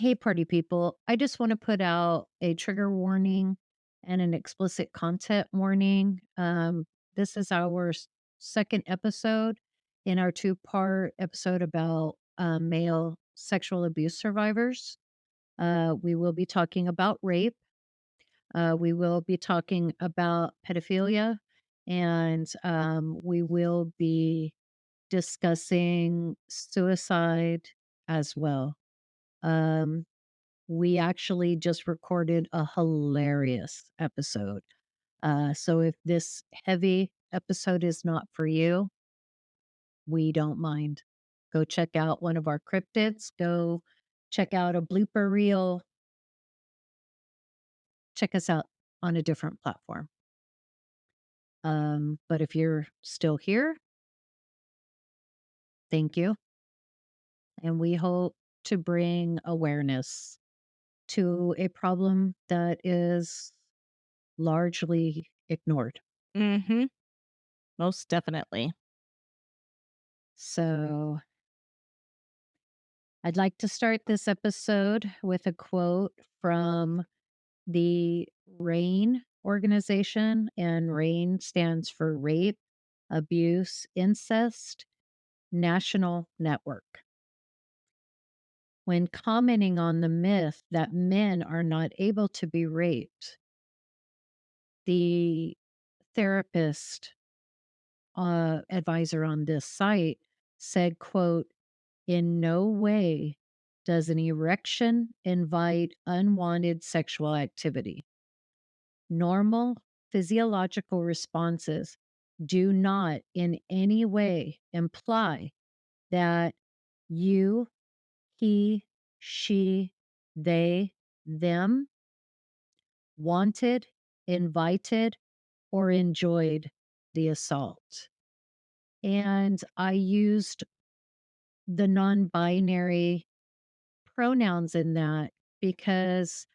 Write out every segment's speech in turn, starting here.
Hey, party people. I just want to put out a trigger warning and an explicit content warning. This is our second episode in our two-part episode about male sexual abuse survivors. We will be talking about rape. We will be talking about pedophilia. And we will be discussing suicide as well. Um, we actually just recorded a hilarious episode. So if this heavy episode is not for you, we don't mind. Go check out one of our cryptids. Go check out a blooper reel. Check us out on a different platform. But if you're still here, thank you. And we hope to bring awareness to a problem that is largely ignored. Mhm. Most definitely. So I'd like to start this episode with a quote from the RAIN organization, and RAIN stands for Rape, Abuse, Incest National Network. When commenting on the myth that men are not able to be raped, the therapist advisor on this site said, quote, "In no way does an erection invite unwanted sexual activity. Normal physiological responses do not in any way imply that you, he, she, they, them wanted, invited, or enjoyed the assault." And I used the non binary pronouns in that because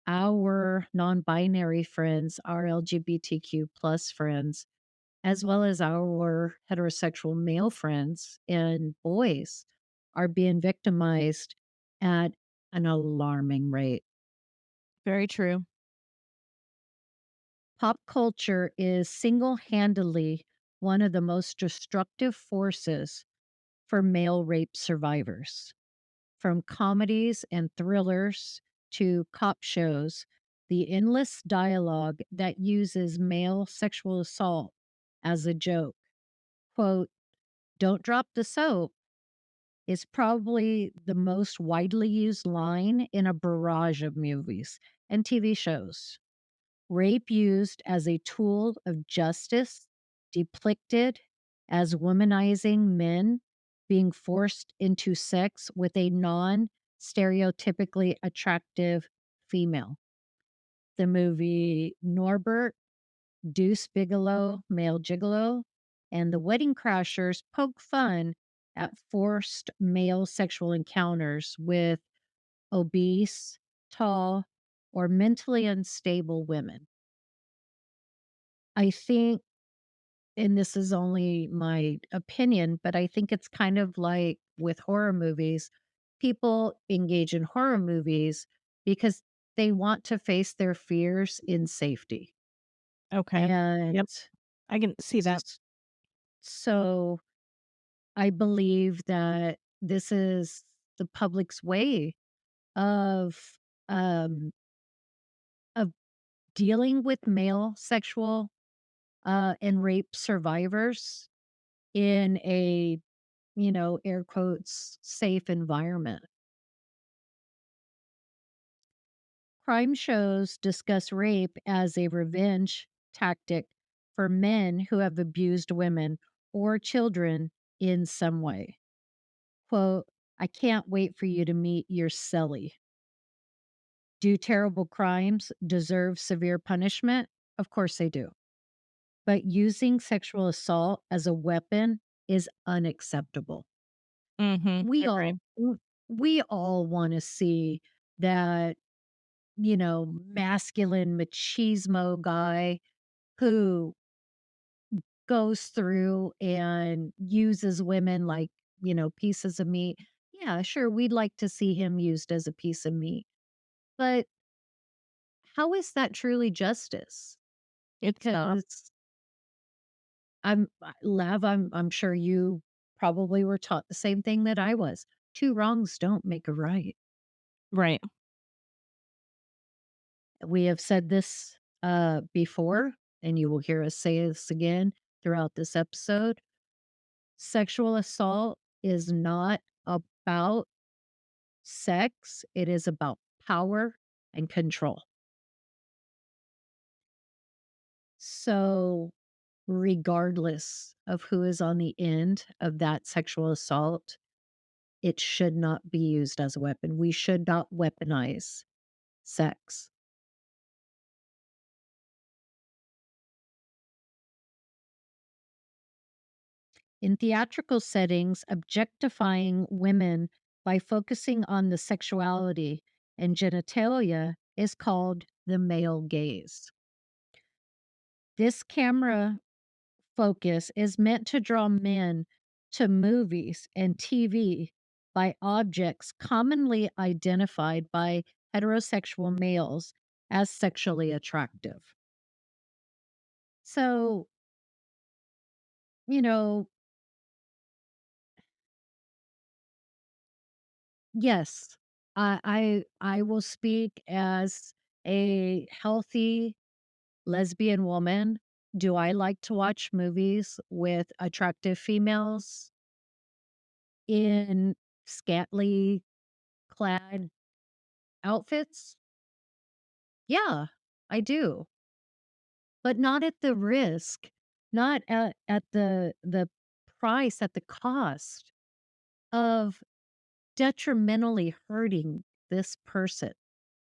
our non binary friends, our LGBTQ plus friends, as well as our heterosexual male friends and boys, are being victimized at an alarming rate. Very true. Pop culture is single handedly one of the most destructive forces for male rape survivors. From comedies and thrillers to cop shows, the endless dialogue that uses male sexual assault as a joke, quote, "Don't drop the soap," is probably the most widely used line in a barrage of movies and TV shows. Rape used as a tool of justice, depicted as womanizing men being forced into sex with a non stereotypically attractive female. The movie Norbert, Deuce Bigelow, Male Gigolo, and The Wedding Crashers poke fun at forced male sexual encounters with obese, tall, or mentally unstable women. I think, and this is only my opinion, but I think it's kind of like with horror movies. People engage in horror movies because they want to face their fears in safety. Okay. And Yep. I can see that. s- so I believe that this is the public's way of um of dealing with male sexual and rape survivors in a, air quotes, safe environment. Crime shows discuss rape as a revenge tactic for men who have abused women or children in some way. Quote, "I can't wait for you to meet your Sally." Do terrible crimes deserve severe punishment? Of course they do. But using sexual assault as a weapon is unacceptable. Mhm. We all Agree. we all want to see that, masculine machismo guy who goes through and uses women like, pieces of meat. Yeah, yeah, sure, we'd like to see him used as a piece of meat. But how is that truly justice? It's not. Because Lav, I'm sure you probably were taught the same thing that I was. 2 wrongs don't make a right. Right. We have said this, before, and you will hear us say this again throughout this episode. Sexual assault is not about sex, it is about power and control. So, regardless of who is on the end of that sexual assault, it should not be used as a weapon. We should not weaponize sex. In theatrical settings, objectifying women by focusing on the sexuality and genitalia is called the male gaze. This camera focus is meant to draw men to movies and TV by objects commonly identified by heterosexual males as sexually attractive. So, you know, yes, I will speak as a healthy lesbian woman. Do I like to watch movies with attractive females in scantily clad outfits? Yeah, I do, but not at the risk, not at the price, at the cost of detrimentally hurting this person.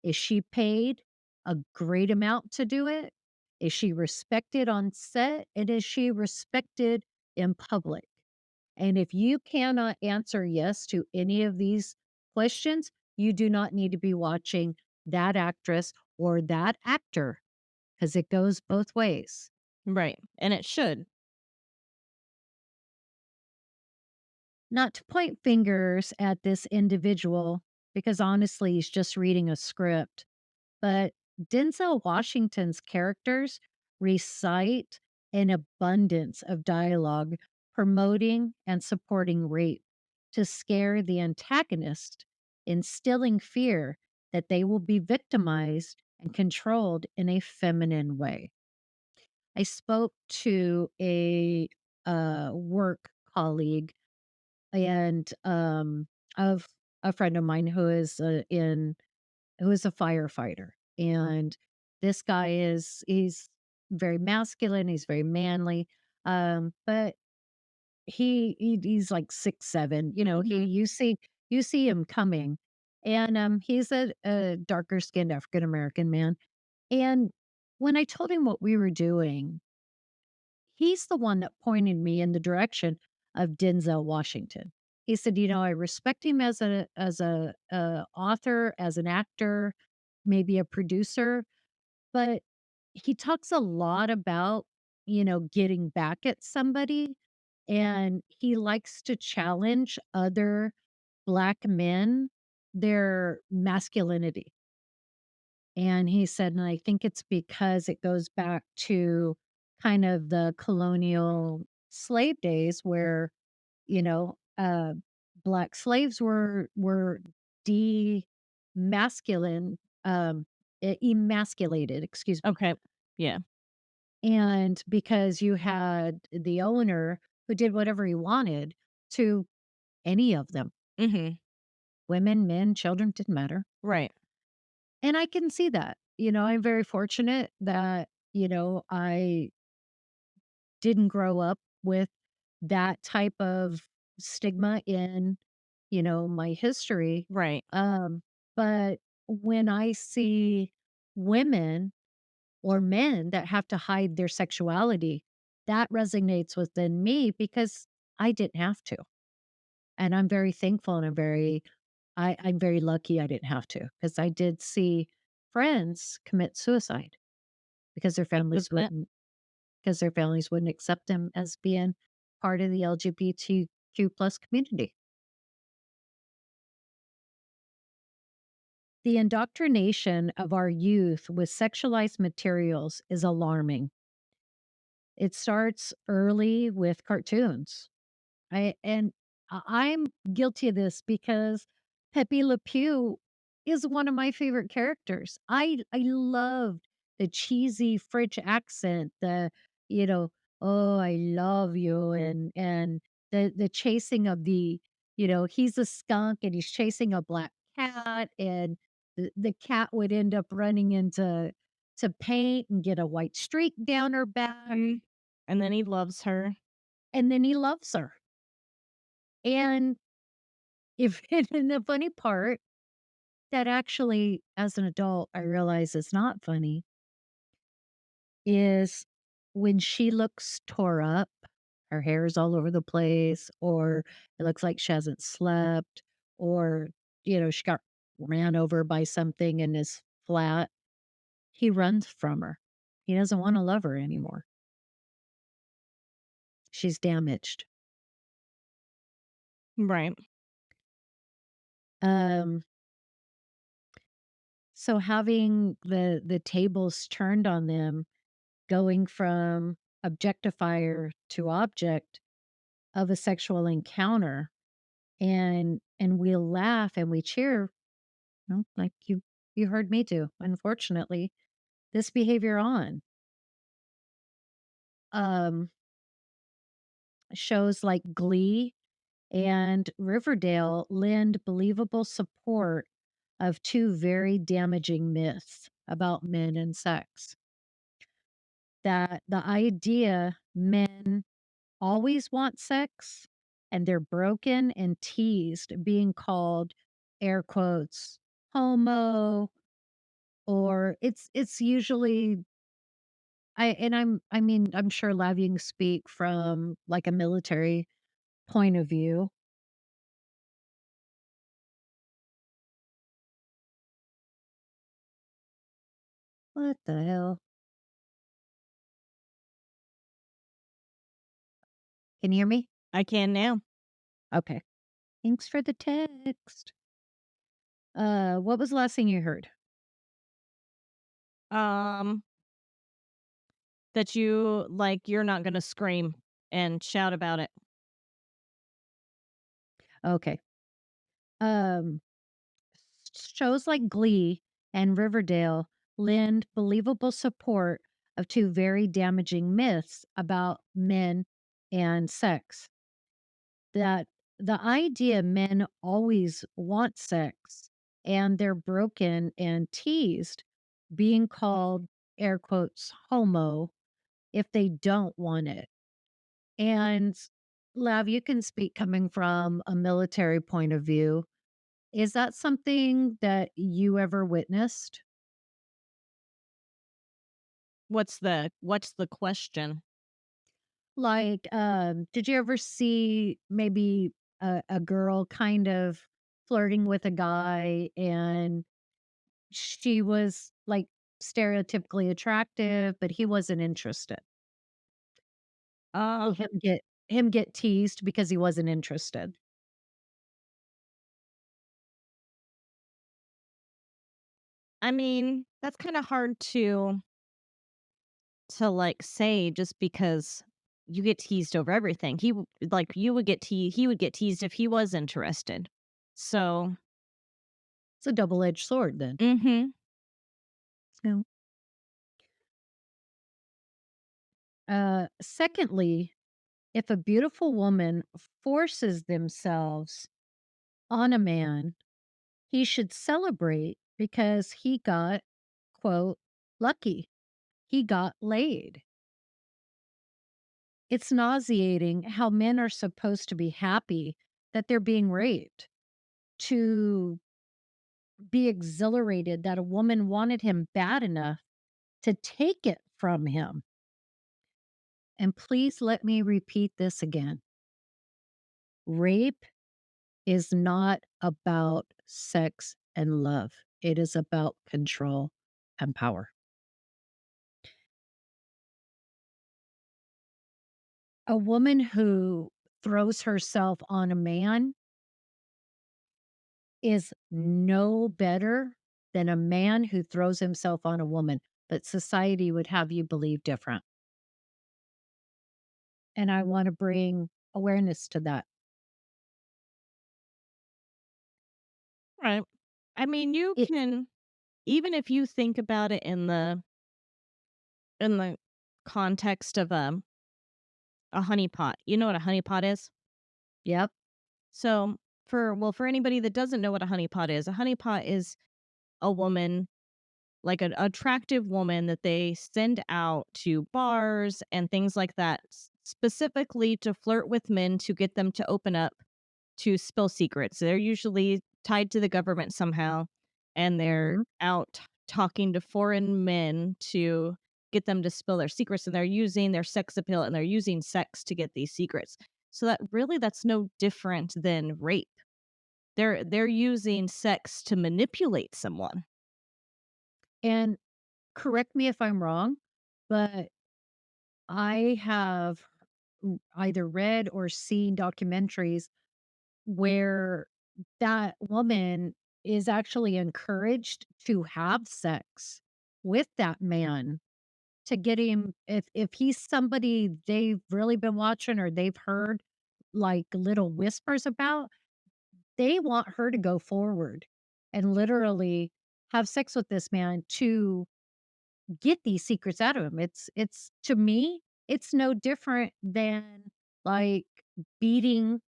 Is she paid a great amount to do it? Is she respected on set? And is she respected in public? And if you cannot answer yes to any of these questions, you do not need to be watching that actress or that actor because it goes both ways. Right. And it should. Not to point fingers at this individual, because honestly, he's just reading a script. But Denzel Washington's characters recite an abundance of dialogue promoting and supporting rape to scare the antagonist, instilling fear that they will be victimized and controlled in a feminine way. I spoke to a work colleague and of a friend of mine who is who is a firefighter. And this guy he's very masculine, he's very manly. But he's like 6'7", you see him coming. And he's a darker skinned African American man. And when I told him what we were doing, he's the one that pointed me in the direction of Denzel Washington. He said, "I respect him as a author, as an actor, maybe a producer, but he talks a lot about, getting back at somebody, and he likes to challenge other Black men, their masculinity." And he said, and I think it's because it goes back to kind of the colonial slave days where, you know, uh, Black slaves were demasculine, emasculated, excuse me. Okay. Yeah. And because you had the owner who did whatever he wanted to any of them, Mhm. women, men, children, didn't matter. Right. And I can see that. I'm very fortunate that, I didn't grow up with that type of stigma in, my history. Right. But when I see women or men that have to hide their sexuality, that resonates within me because I didn't have to. And I'm very thankful and I'm very lucky I didn't have to because I did see friends commit suicide because their Think of families that. wouldn't because their families wouldn't accept them as being part of the LGBTQ plus community. The indoctrination of our youth with sexualized materials is alarming. It starts early with cartoons. I'm guilty of this because Pepe Le Pew is one of my favorite characters. I loved the cheesy French accent, you know, "Oh, I love you," and the chasing of he's a skunk and he's chasing a black cat, and the cat would end up running into to paint and get a white streak down her back, And then he loves her. and then he loves her. And if and the funny part that actually, as an adult, I realize is not funny is when she looks tore up, her hair is all over the place, or it looks like she hasn't slept, or, she got ran over by something and is flat. He runs from her. He doesn't wanna love her anymore. She's damaged. Right. Um, so having the tables turned on them, going from objectifier to object of a sexual encounter, and we'll laugh and we cheer, like you heard me do, unfortunately, this behavior on. Um, Shows like Glee and Riverdale lend believable support of two very damaging myths about men and sex. That the idea men always want sex and they're broken and teased being called, air quotes, homo, or it's usually I mean, I'm sure Lav you can speak from like a military point of view. What the hell? Can you hear me? I can now. Okay. Thanks for the text. What was the last thing you heard? Um, that you're not gonna scream and shout about it. Okay. Um Shows like Glee and Riverdale lend believable support of two very damaging myths about men and sex. That the idea men always want sex and they're broken and teased being called, air quotes, homo if they don't want it. And Lav, you can speak coming from a military point of view. Is that something that you ever witnessed? What's the question? Like, did you ever see maybe a girl kind of flirting with a guy and she was like stereotypically attractive, but he wasn't interested? Uh, Him get teased because he wasn't interested. I mean, that's kinda hard to, like, say just because you get teased over everything. You would get he would get teased if he was interested. So It's a double-edged sword then. mhm. So, secondly, if a beautiful woman forces themselves on a man, he should celebrate because he got, quote, lucky. He got laid. It's nauseating how men are supposed to be happy that they're being raped, to be exhilarated that a woman wanted him bad enough to take it from him. And please let me repeat this again. Rape is not about sex and love. It is about control and power. A woman who throws herself on a man is no better. than a man who throws himself on a woman, but society would have you believe different. And I wanna bring awareness to that. Right. I mean, you It can, even if you think about it in the context of a honeypot. You know what a honeypot is? Yep. So, for anybody that doesn't know what a honeypot is, a honeypot is a woman, like an attractive woman that they send out to bars and things like that, specifically to flirt with men to get them to open up to spill secrets. They're usually tied to the government somehow, and they're Mhm. out talking to foreign men to get them to spill their secrets, and they're using their sex appeal and they're using sex to get these secrets. So that's no different than rape. They're using sex to manipulate someone. And correct me if I'm wrong, but I have either read or seen documentaries where that woman is actually encouraged to have sex with that man to get him if he's somebody they've really been watching or they've heard like little whispers about, they want her to go forward and literally have sex with this man to get these secrets out of him. It's to me, it's no different than like beating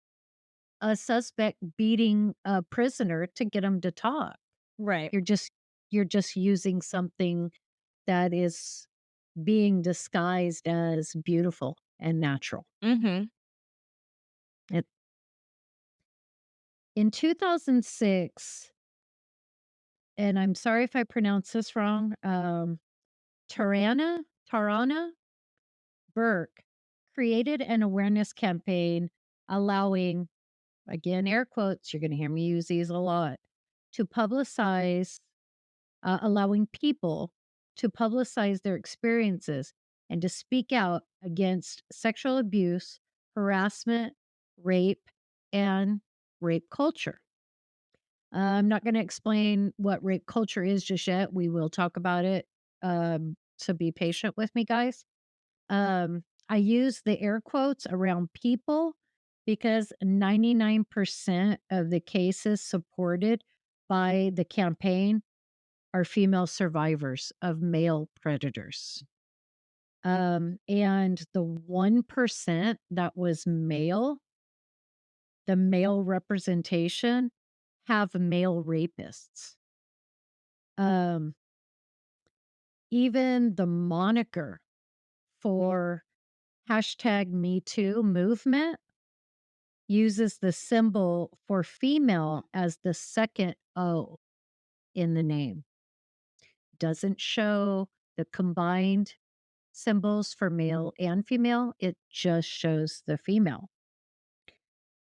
a suspect beating a prisoner to get him to talk. Right. You're just you're just using something that is being disguised as beautiful and natural. Mhm. It in 2006, and I'm sorry if I pronounce this wrong, Tarana Burke created an awareness campaign allowing, again, air quotes, you're gonna hear me use these a lot, to publicize allowing people to publicize their experiences and to speak out against sexual abuse, harassment, rape, and rape culture. I'm not going to explain what rape culture is just yet. We will talk about it. So be patient with me, guys. I use the air quotes around people because 99% of the cases supported by the campaign are female survivors of male predators. And the 1% that was male, the male representation, have male rapists. Um, Even the moniker for hashtag Me Too movement uses the symbol for female as the second O in the name. Doesn't show the combined symbols for male and female, it just shows the female.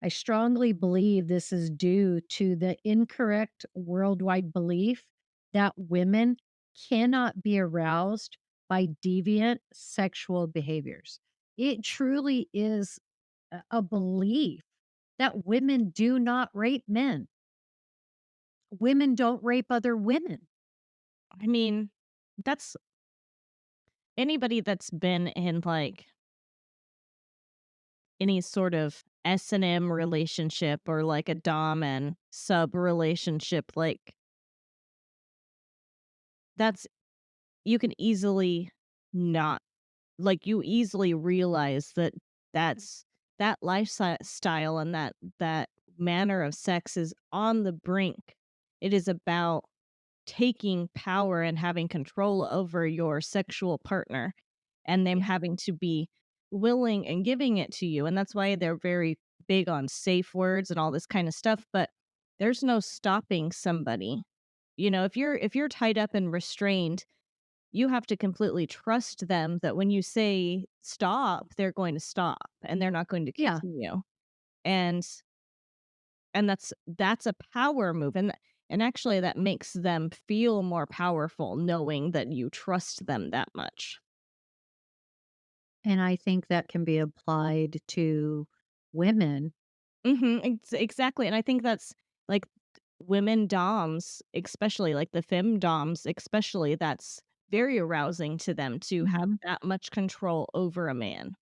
I strongly believe this is due to the incorrect worldwide belief that women cannot be aroused by deviant sexual behaviors. It truly is a belief that women do not rape men. Women don't rape other women. I mean, that's anybody that's been in, like, any sort of S&M relationship or, like, a dom and sub relationship, like, that's you can easily not, like, you easily realize that that's that lifestyle and that manner of sex is on the brink. It is about taking power and having control over your sexual partner and them Yeah. having to be willing and giving it to you. And that's why they're very big on safe words and all this kind of stuff. But there's no stopping somebody. You know, if you're tied up and restrained, you have to completely trust them that when you say stop, they're going to stop and they're not going to Yeah. continue. And that's a power move, and actually that makes them feel more powerful knowing that you trust them that much. And I think that can be applied to women. Mhm, exactly, and I think that's, like, women doms, especially like the femme doms, especially, that's very arousing to them to have Mhm. that much control over a man.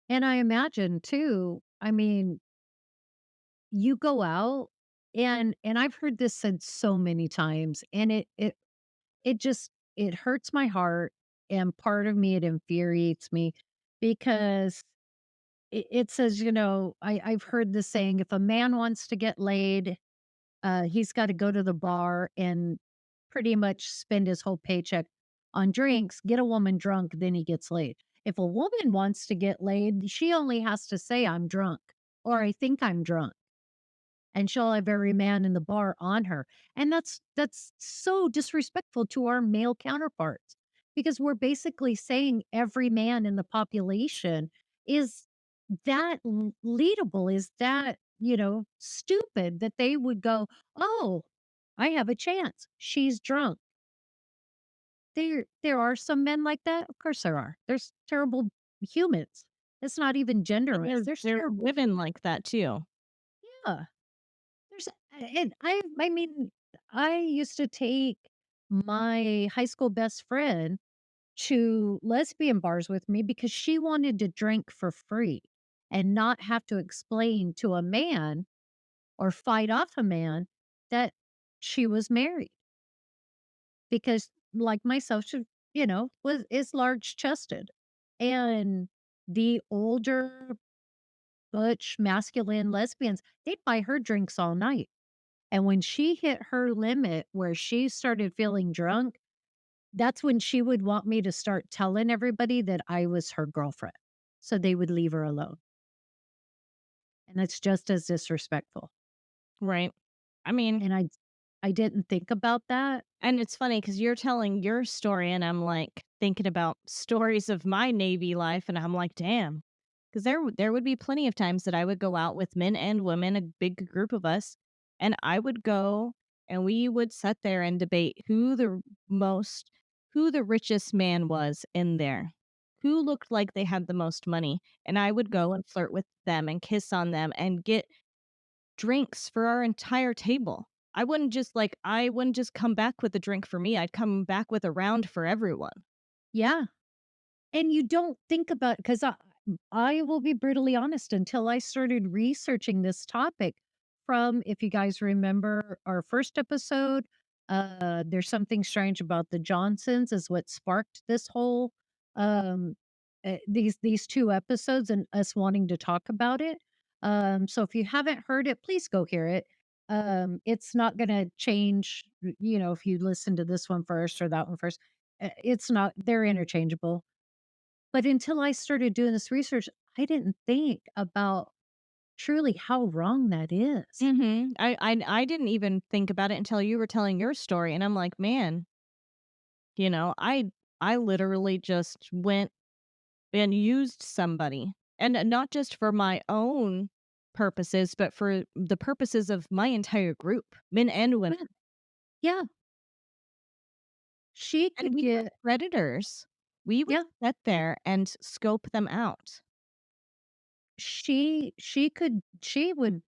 And I imagine too, I mean, you go out and I've heard this said so many times, and it just it hurts my heart, and part of me, it infuriates me because it says, I've heard this saying, if a man wants to get laid, he's gotta go to the bar and pretty much spend his whole paycheck on drinks, get a woman drunk, then he gets laid. If a woman wants to get laid, she only has to say, "I'm drunk," or "I think I'm drunk." And she'll have every man in the bar on her. And that's so disrespectful to our male counterparts because we're basically saying every man in the population is that leadable, is that, stupid that they would go, "Oh, I have a chance. She's drunk." There are some men like that. Of course there are. There's terrible humans. It's not even And genderless. there's There's there's terrible. women like that too. Yeah. There's and I mean, I used to take my high school best friend to lesbian bars with me because she wanted to drink for free and not have to explain to a man or fight off a man that she was married because like myself, she, was is large chested. And the older butch masculine lesbians, they'd buy her drinks all night. And when she hit her limit where she started feeling drunk, that's when she would want me to start telling everybody that I was her girlfriend. So they would leave her alone. And it's just as disrespectful. Right. I mean, And I didn't think about that. and it's funny because 'cause you're telling your story, and I'm, like, thinking about stories of my Navy life, and I'm like, "Damn," because there would be plenty of times that I would go out with men and women, a big group of us, and I would go, and we would sit there and debate most who the richest man was in there, who looked like they had the most money, and I would go and flirt with them and kiss on them and get drinks for our entire table. I wouldn't just come back with a drink for me, I'd come back with a round for everyone. Yeah. And you don't think about because I will be brutally honest, until I started researching this topic from, if you guys remember our first episode, There's Something Strange About the Johnsons is what sparked this whole, um, these 2 episodes and us wanting to talk about it. So if you haven't heard it, please go hear it. It's not gonna change, if you listen to this one first or that one first. It's not, they're interchangeable. But until I started doing this research, I didn't think about truly how wrong that is. Mhm. I didn't even think about it until you were telling your story, and I'm like, "Man," you know, I literally just went and used somebody, and not just for my own purposes, but for the purposes of my entire group, men and women, Yeah, yeah, she and could we were get predators. We would yeah, sit there and scope them out. she would,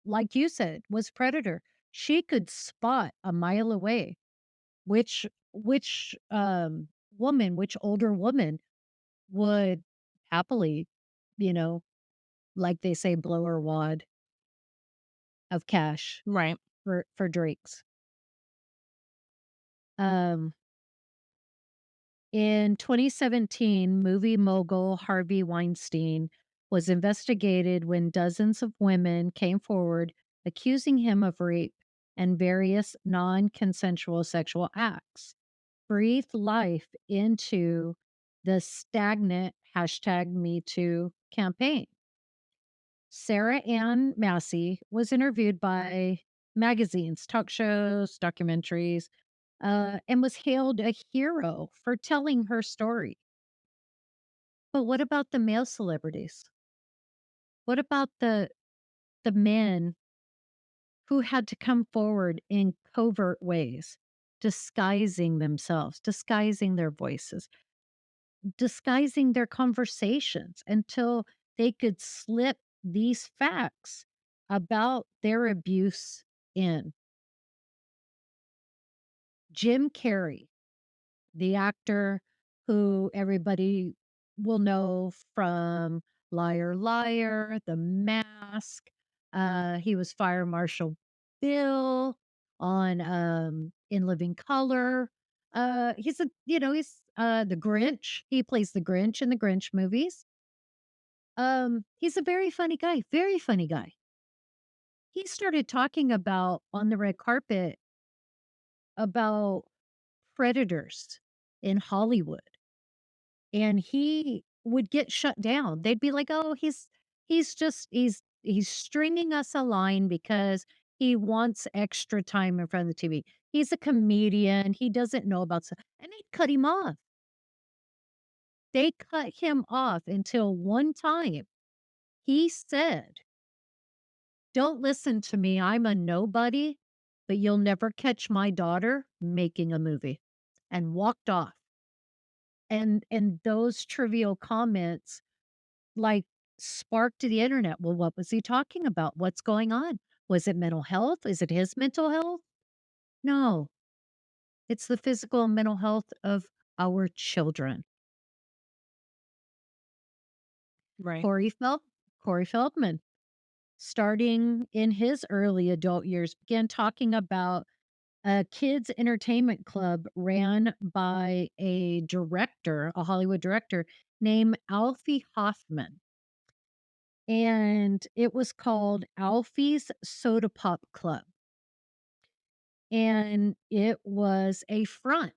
like you said, was predator. She could spot a mile away which older woman would happily, you know, like they say, blow her wad of cash Right. for drinks. Um In 2017, movie mogul Harvey Weinstein was investigated when dozens of women came forward accusing him of rape and various non consensual sexual acts. Breathed life into the stagnant #MeToo campaign. Sarah Ann Massey was interviewed by magazines, talk shows, documentaries, and was hailed a hero for telling her story. But what about the male celebrities? What about the men who had to come forward in covert ways, disguising themselves, disguising their voices, disguising their conversations until they could slip these facts? about their abuse in. Jim Carrey, the actor who everybody will know from Liar Liar, The Mask, he was Fire Marshal Bill on, In Living Color. He's a he's, the Grinch. He plays the Grinch in the Grinch movies. He's a very funny guy, very funny guy. He started talking about on the red carpet about predators in Hollywood, and he would get shut down. They'd be like, "Oh, he's stringing us along because he wants extra time in front of the TV. He's a comedian, he doesn't know about stuff," and they'd cut him off. They cut him off until one time he said, "Don't listen to me, I'm a nobody, but you'll never catch my daughter making a movie," and walked off. And those trivial comments, like, sparked the internet. Well, what was he talking about? What's going on? Was it mental health? Is it his mental health? No, it's the physical and mental health of our children. Right. Corey Feld Corey Feldman, starting in his early adult years, began talking about a kids entertainment club ran by a director, a Hollywood director named Alfie Hoffman. And it was called Alfie's Soda Pop Club. And it was a front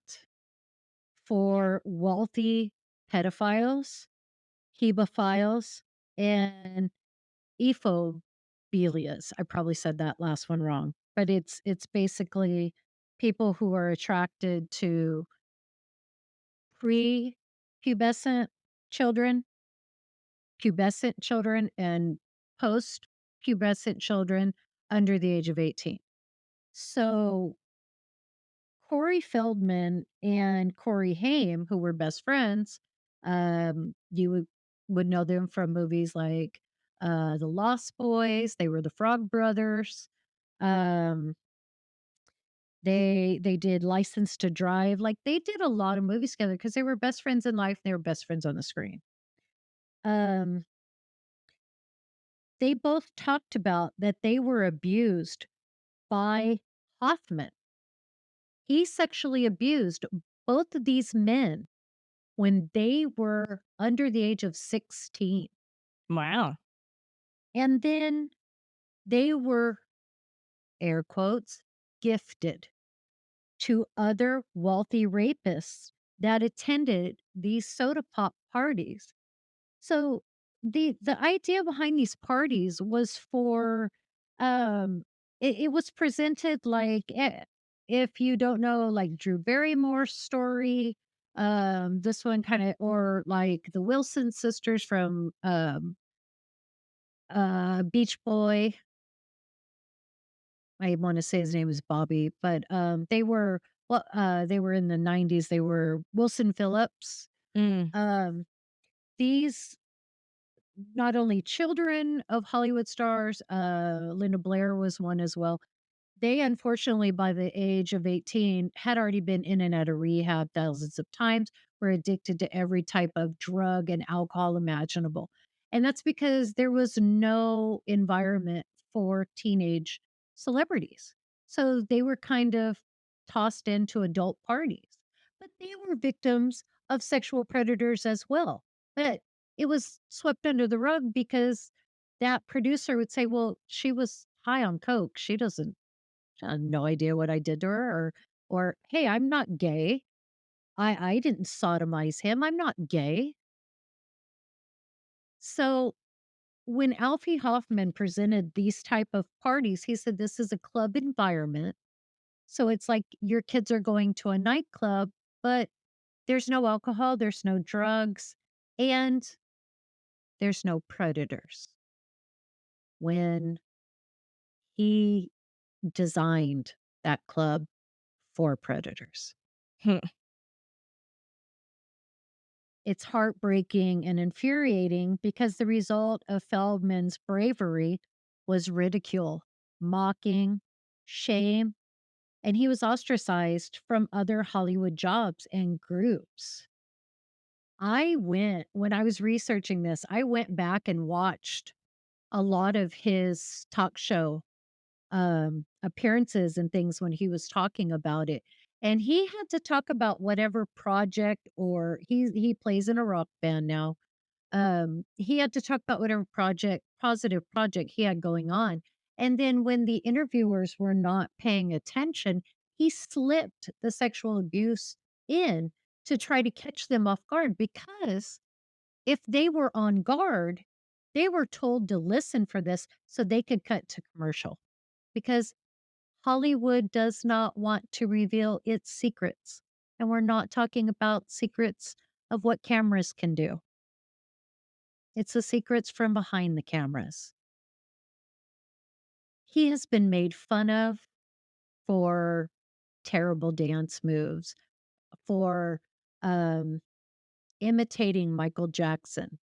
for wealthy pedophiles, hebephiles, and ephobelias. I probably said that last one wrong, but it's basically people who are attracted to pre-pubescent children, pubescent children, and post-pubescent children under the age of 18. So Corey Feldman and Corey Haim, who were best friends, you would know them from movies like The Lost Boys. They were the Frog Brothers. Um, they did License to Drive. Like they did a lot of movies together because they were best friends in life. And they were best friends on the screen. Um, they both talked about that they were abused by Hoffman. He sexually abused both of these men when they were under the age of 16. Wow. And then they were, air quotes, gifted to other wealthy rapists that attended these soda pop parties. So the idea behind these parties was for it was presented like if you don't know like Drew Barrymore's story, this one kind of or like the Wilson sisters from Beach Boy. I want to say his name is Bobby, but they were in the 90s. They were Wilson Phillips. Mm. Um these not only children of Hollywood stars, Linda Blair was one as well. They unfortunately, by the age of 18, had already been in and out of rehab thousands of times, were addicted to every type of drug and alcohol imaginable. And that's because there was no environment for teenage celebrities. So they were kind of tossed into adult parties. But they were victims of sexual predators as well. But it was swept under the rug because that producer would say, well, she was high on coke. She had no idea what I did to her or hey, I'm not gay. I didn't sodomize him. I'm not gay. So when Alfie Hoffman presented these type of parties, he said this is a club environment. So it's like your kids are going to a nightclub, but there's no alcohol, there's no drugs, and there's no predators. When he designed that club for predators. Hmm. It's heartbreaking and infuriating because the result of Feldman's bravery was ridicule, mocking, shame, and he was ostracized from other Hollywood jobs and groups. When I was researching this, I went back and watched a lot of his talk show appearances and things when he was talking about it. And he had to talk about whatever project, or he plays in a rock band now. He had to talk about whatever positive project he had going on. And then when the interviewers were not paying attention, he slipped the sexual abuse in to try to catch them off guard, because if they were on guard, they were told to listen for this so they could cut to commercial, because Hollywood does not want to reveal its secrets. And we're not talking about secrets of what cameras can do. It's the secrets from behind the cameras. He has been made fun of for terrible dance moves, for um, imitating Michael Jackson.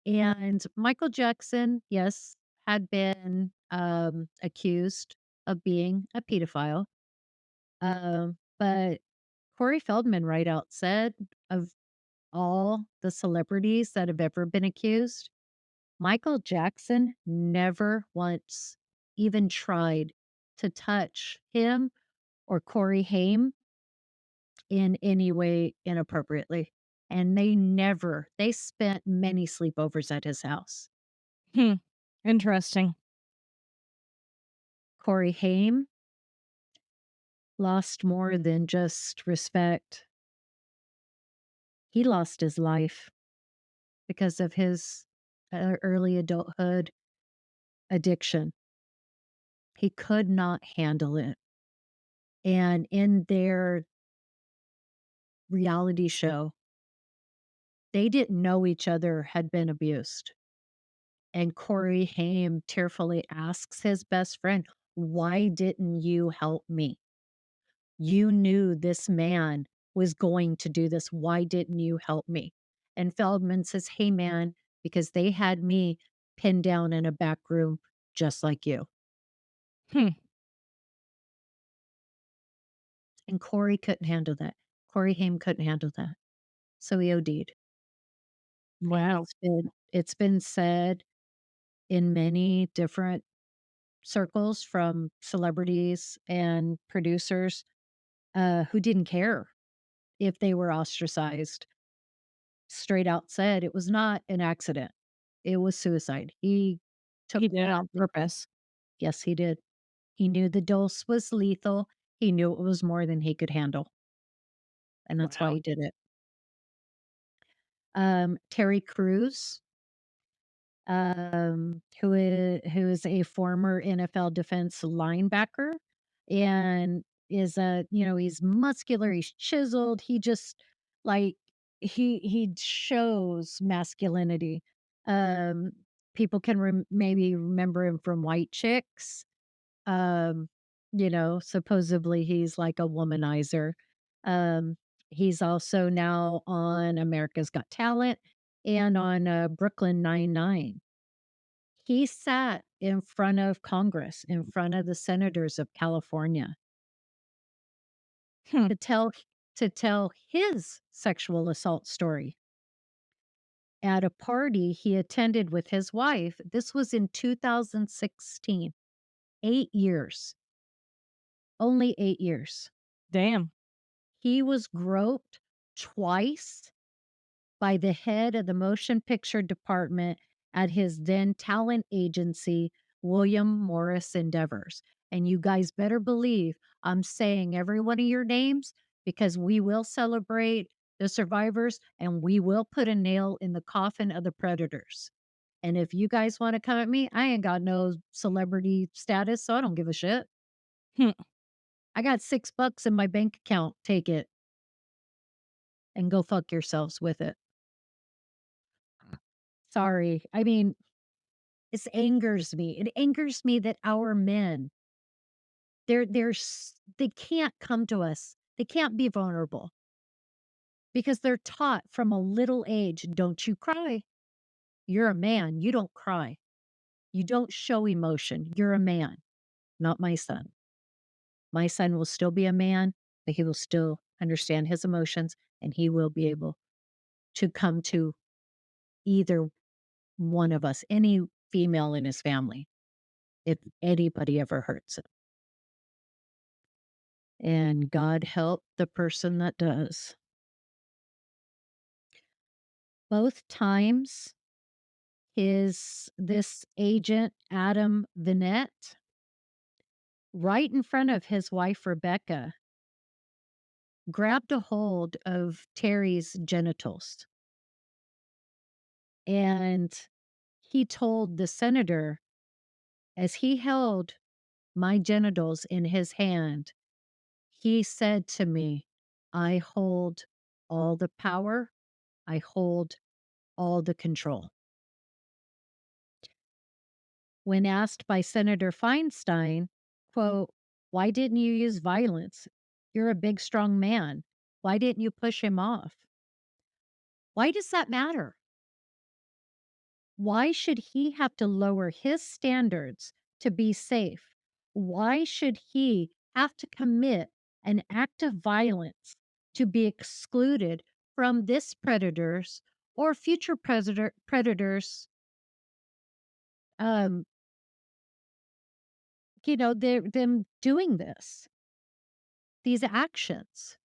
And Michael Jackson, yes, had been accused of being a pedophile. But Corey Feldman right out said, of all the celebrities that have ever been accused, Michael Jackson never once even tried to touch him or Corey Haim in any way inappropriately. And they spent many sleepovers at his house. Hmm. Interesting. Corey Haim lost more than just respect. He lost his life because of his early adulthood addiction. He could not handle it. And in their reality show, they didn't know each other had been abused. And Corey Haim tearfully asks his best friend, "Why didn't you help me? You knew this man was going to do this. Why didn't you help me?" And Feldman says, "Hey, man, because they had me pinned down in a back room just like you." Hmm. And Corey couldn't handle that. Corey Haim couldn't handle that. So he OD'd. And Wow. it's been said in many different circles from celebrities and producers, who didn't care if they were ostracized, straight out said it was not an accident. It was suicide. He took He did it that on purpose. Yes, he did. He knew the dose was lethal. He knew it was more than he could handle, and that's why Wow. he did it. Terry Crews, who is a former NFL defense linebacker, and he's muscular, he's chiseled, he just, like, he shows masculinity. Um, People can maybe remember him from White Chicks. Supposedly he's like a womanizer. Um, he's also now on America's Got Talent and on Brooklyn Nine-Nine. He sat in front of Congress, in front of the senators of California Hmm. to tell his sexual assault story at a party he attended with his wife. This was in 2016. 8 years, only 8 years. Damn. He was groped twice by the head of the motion picture department at his then talent agency, William Morris Endeavors. And you guys better believe I'm saying every one of your names, because we will celebrate the survivors and we will put a nail in the coffin of the predators. And if you guys want to come at me, I ain't got no celebrity status, so I don't give a shit. Hmm. I got $6 in my bank account. Take it and go fuck yourselves with it. Sorry. I mean, this angers me. It angers me that our men, they can't come to us. They can't be vulnerable because they're taught from a little age, "Don't you cry. You're a man, you don't cry." You don't show emotion. You're a man, not my son. My son will still be a man, but he will still understand his emotions and he will be able to come to either one of us, any female in his family, if anybody ever hurts him. And God help the person that does. Both times, his this agent, Adam Vinette, right in front of his wife, Rebecca, grabbed a hold of Terry's genitals. And he told the senator, as he held my genitals in his hand, he said to me, I hold all the power, I hold all the control. When asked by Senator Feinstein, quote, why didn't you use violence? You're a big, strong man. Why didn't you push him off? Why does that matter? Why should he have to lower his standards to be safe? Why should he have to commit an act of violence to be excluded from this predator's or future predators, um, them doing these actions?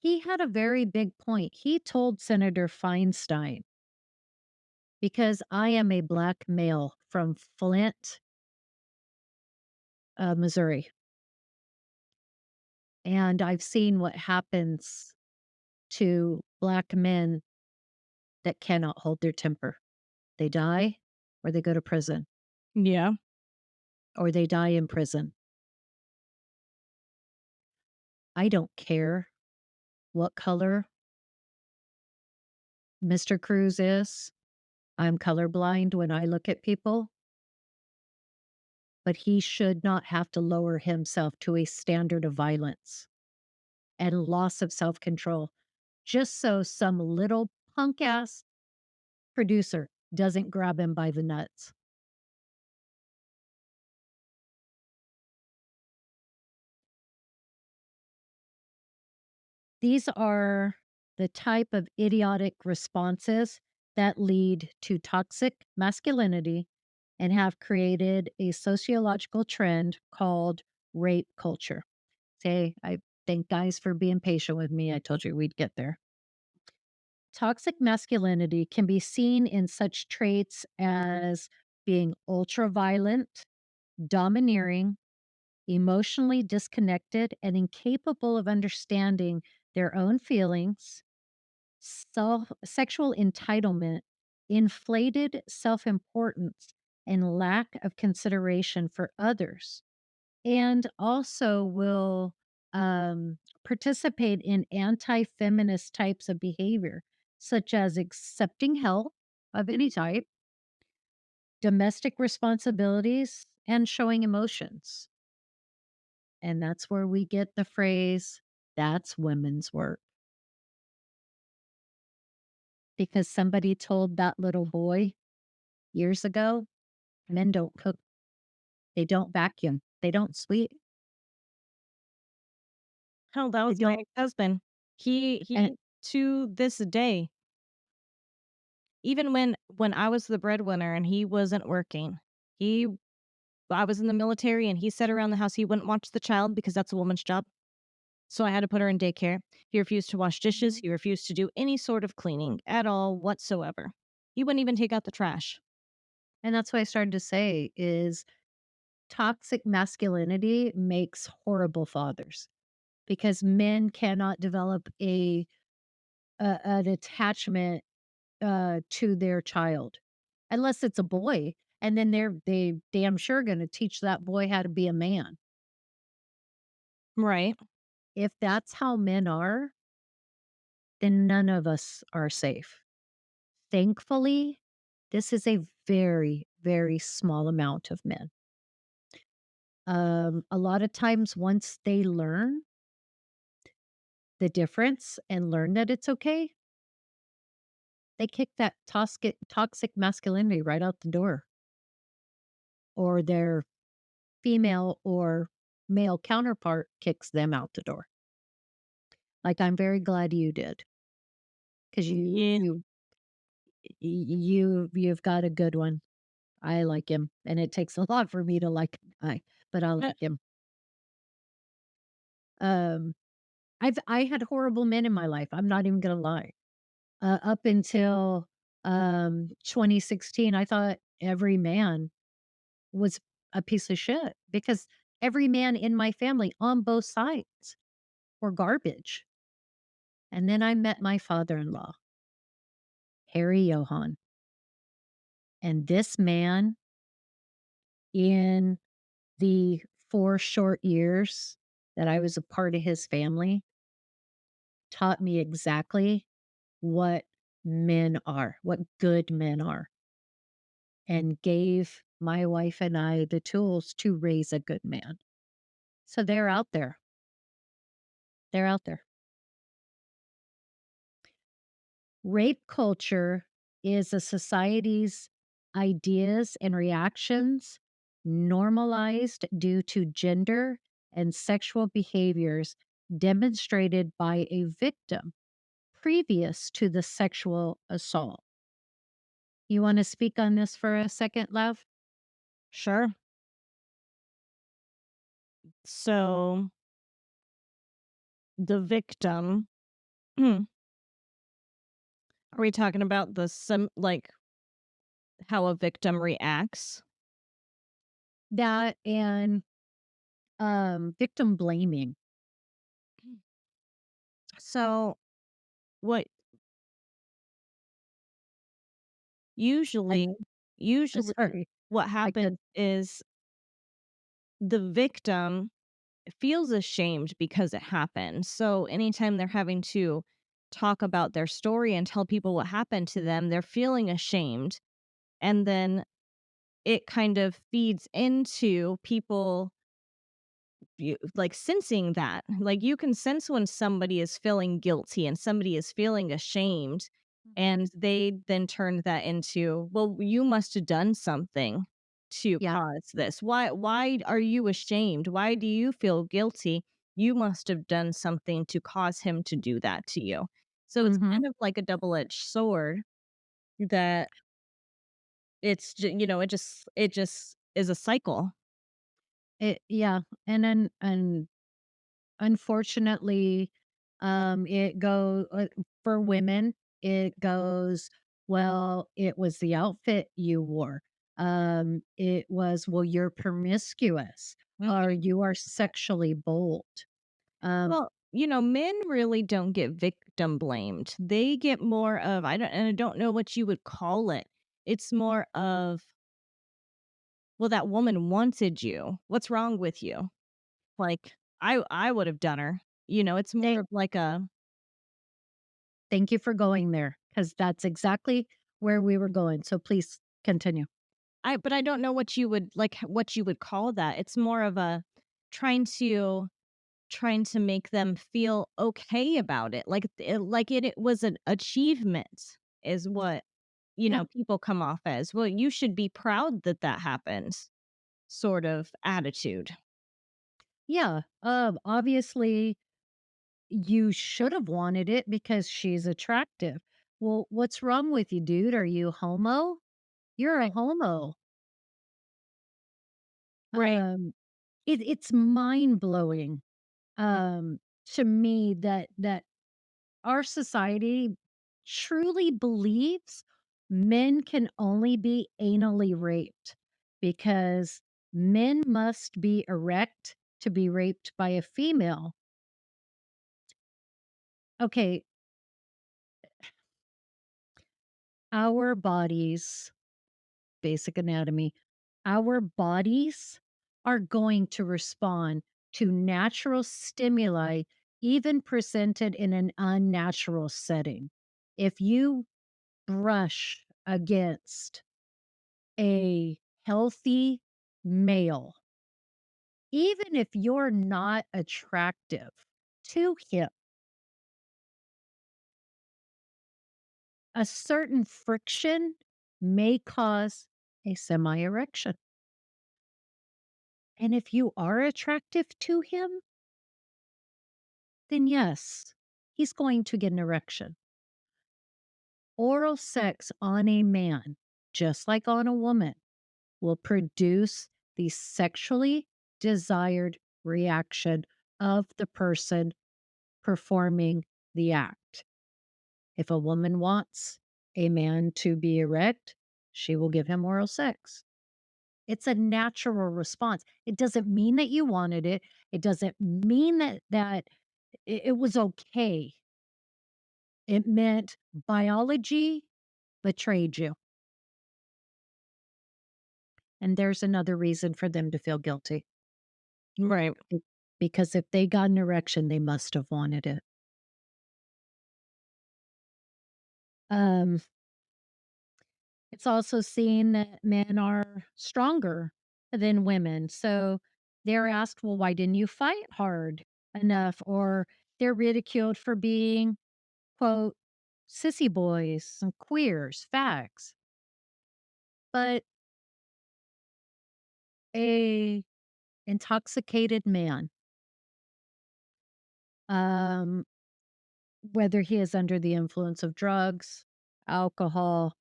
He had a very big point. He told Senator Feinstein, because I am a black male from Flint, Missouri. And I've seen what happens to black men that cannot hold their temper. They die or they go to prison Yeah. or they die in prison. I don't care what color Mr. Cruz is. I'm colorblind when I look at people, but he should not have to lower himself to a standard of violence and loss of self control just so some little punk ass producer doesn't grab him by the nuts. These are the type of idiotic responses that lead to toxic masculinity and have created a sociological trend called rape culture. Say, I thank guys for being patient with me. I told you we'd get there. Toxic masculinity can be seen in such traits as being ultra violent, domineering, emotionally disconnected, and incapable of understanding their own feelings, sexual entitlement, inflated self importance, and lack of consideration for others, and also will participate in anti feminist types of behavior, such as accepting help of any type, domestic responsibilities, and showing emotions. And that's where we get the phrase, that's women's work. Because somebody told that little boy years ago, men don't cook, they don't vacuum, they don't sweep, Hell, that they was my don't. ex-husband. And He to this day, even when I was the breadwinner and he wasn't working, he I was in the military and he sat around the house, he wouldn't watch the child because that's a woman's job. So I had to put her in daycare. He refused to wash dishes. He refused to do any sort of cleaning at all whatsoever. He wouldn't even take out the trash. and that's what I started to say is toxic masculinity makes horrible fathers because men cannot develop an attachment to their child unless it's a boy, and then they damn sure going to teach that boy how to be a man. Right. If that's how men are, then none of us are safe. Thankfully, this is a very, very small amount of men. A lot of times, once they learn the difference and learn that it's okay, They kick that toxic masculinity right out the door, or their female or male counterpart kicks them out the door. Like, I'm very glad you did, 'cause Yeah. you've got a good one. I like him, and it takes a lot for me to like a guy, but I Uh, like him. Um, I had horrible men in my life, I'm not even gonna lie. Up until, 2016, I thought every man was a piece of shit because every man in my family on both sides were garbage. And then I met my father-in-law, Harry Johann, and this man, in the 4 short years that I was a part of his family, taught me exactly what men are, what good men are, and gave my wife and I the tools to raise a good man. So they're out there. They're out there. Rape culture is a society's ideas and reactions normalized due to gender and sexual behaviors demonstrated by a victim previous to the sexual assault. You want to speak on this for a second, Love? sure. So the victim, are we talking about like how a victim reacts? That and victim blaming. So what usually And usually sorry, what I happens could. is the victim feels ashamed because it happened. So anytime they're having to talk about their story and tell people what happened to them, they're feeling ashamed. And then it kind of feeds into people like sensing that. Like you can sense when somebody is feeling guilty and somebody is feeling ashamed. Mhm. And they then turn that into, well, you must have done something to Yeah. cause this. Why are you ashamed? Why do you feel guilty? You must have done something to cause him to do that to you. So it's Hmm. kind of like a double-edged sword that it just is a cycle. Yeah, and unfortunately, for women, it goes, "Well, it was the outfit you wore." It was, "Well, you're promiscuous," or "You are sexually bold." Um, Well, men really don't get victim blamed. They get more of I don't know what you would call it. It's more of, well, that woman wanted you. What's wrong with you? Like I would have done her. It's more thank of like a thank you for going there, because that's exactly where we were going, so please continue. I but I don't know what you would what you would call that. It's more of a trying to trying to make them feel okay about it. Like it was an achievement is what Yeah. people come off as, "Well, you should be proud that that happened," sort of attitude. Yeah, obviously, you should have wanted it because she's attractive. Well, what's wrong with you, dude? Are you homo? You're a homo. Right. Um, it's mind-blowing, to me that our society truly believes men can only be anally raped because men must be erect to be raped by a female. Okay, our bodies, basic anatomy, our bodies are going to respond to natural stimuli, even presented in an unnatural setting. If you brush against a healthy male, even if you're not attractive to him, A certain friction may cause a semi erection. And if you are attractive to him, then yes, he's going to get an erection. Oral sex on a man, just like on a woman, will produce the sexually desired reaction of the person performing the act. If a woman wants a man to be erect, she will give him oral sex. It's a natural response. It doesn't mean that you wanted it. It doesn't mean that it was okay. It meant biology betrayed you. And there's another reason for them to feel guilty. Right. Be because if they got an erection, they must have wanted it. Um, it's also seen that men are stronger than women. So they're asked, well, why didn't you fight hard enough? Or they're ridiculed for being, quote, sissy boys and queers, fags. But a intoxicated man, um, whether he is under the influence of drugs, alcohol,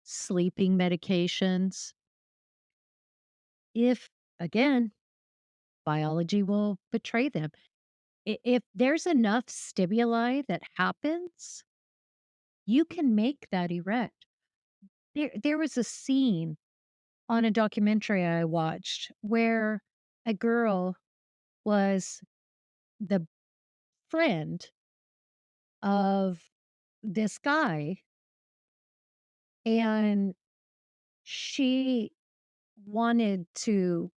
sleeping medications, if again, biology will betray them. If there's enough stimuli that happens, you can make that erect. There was a scene on a documentary I watched where a girl was the friend of this guy, and she wanted to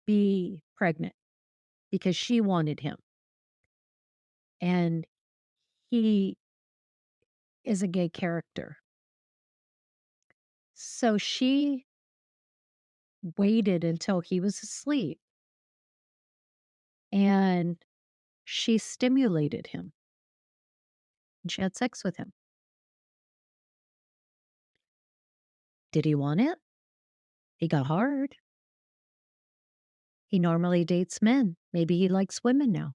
be pregnant because she wanted him, and he is a gay character. So she waited until he was asleep, and she stimulated him, and she had sex with him. Did he want it? He got hard. He normally dates men. Maybe he likes women now.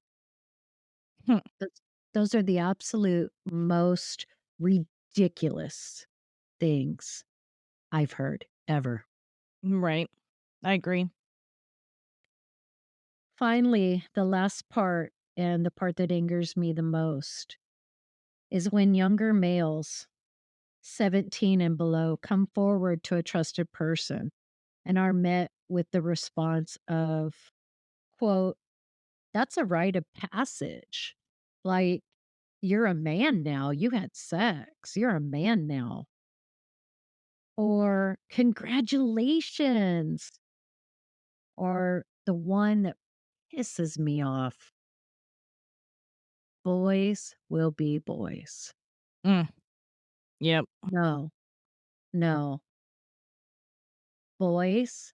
Hmm. Those those are the absolute most ridiculous things I've heard ever. Right. I agree. Finally, the last part, and the part that angers me the most, is when younger males, 17 and below, come forward to a trusted person and are met with the response of, quote, "That's a rite of passage. Like, you're a man now. You had sex. You're a man now." Or, "Congratulations." Or the one that pisses me off, "Boys will be boys." Mm. Yep. No, no. Boys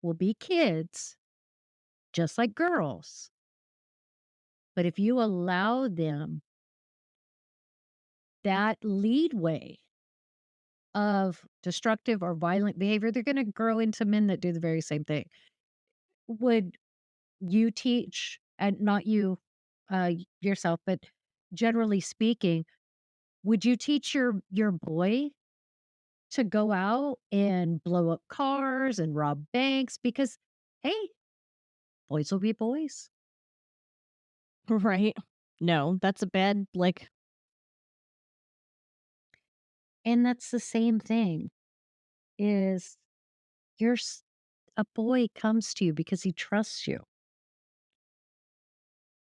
will be kids just like girls. But if you allow them that leadway of destructive or violent behavior, they're gonna grow into men that do the very same thing. Would you teach, and not you, yourself, but generally speaking, would you teach your boy to go out and blow up cars and rob banks? Because, hey, boys will be boys. Right. No, that's a bad, like, And that's the same thing, is you're s a boy comes to you because he trusts you.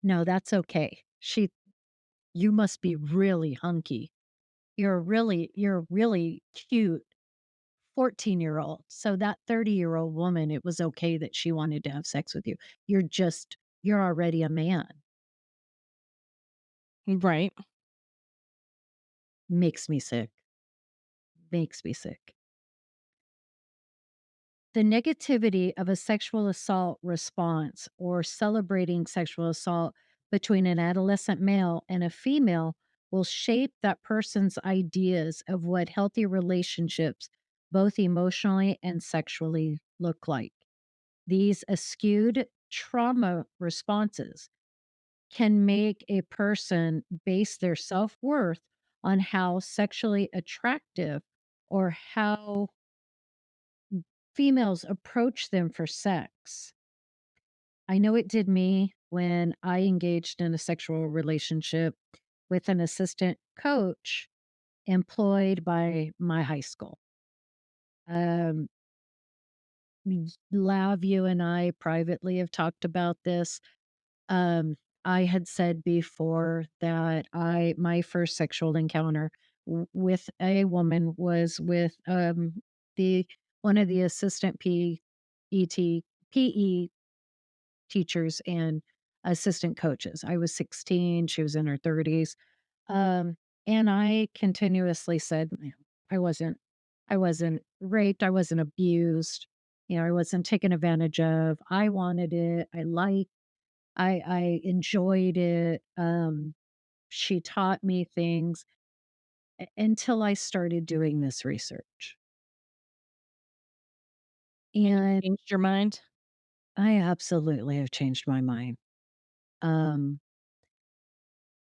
No, that's okay. You must be really hunky. You're a really cute 14-year-old. So that 30-year-old woman, it was okay that she wanted to have sex with you. You're already a man. right. Makes me sick. Makes me sick. The negativity of a sexual assault response or celebrating sexual assault between an adolescent male and a female will shape that person's ideas of what healthy relationships, both emotionally and sexually, look like. These skewed trauma responses can make a person base their self worth on how sexually attractive or how females approach them for sex. I know it did me when I engaged in a sexual relationship with an assistant coach employed by my high school. Um, Lav, you and I privately have talked about this. Um, I had said before that my first sexual encounter with a woman was with the one of the assistant PE teachers and assistant coaches. I was 16, she was in her 30s. Um, and I continuously said, you know, I wasn't I wasn't raped, I wasn't abused, you know, I wasn't taken advantage of. I wanted it. I enjoyed it. She taught me things until I started doing this research. And you And changed your mind? I absolutely have changed my mind. Um,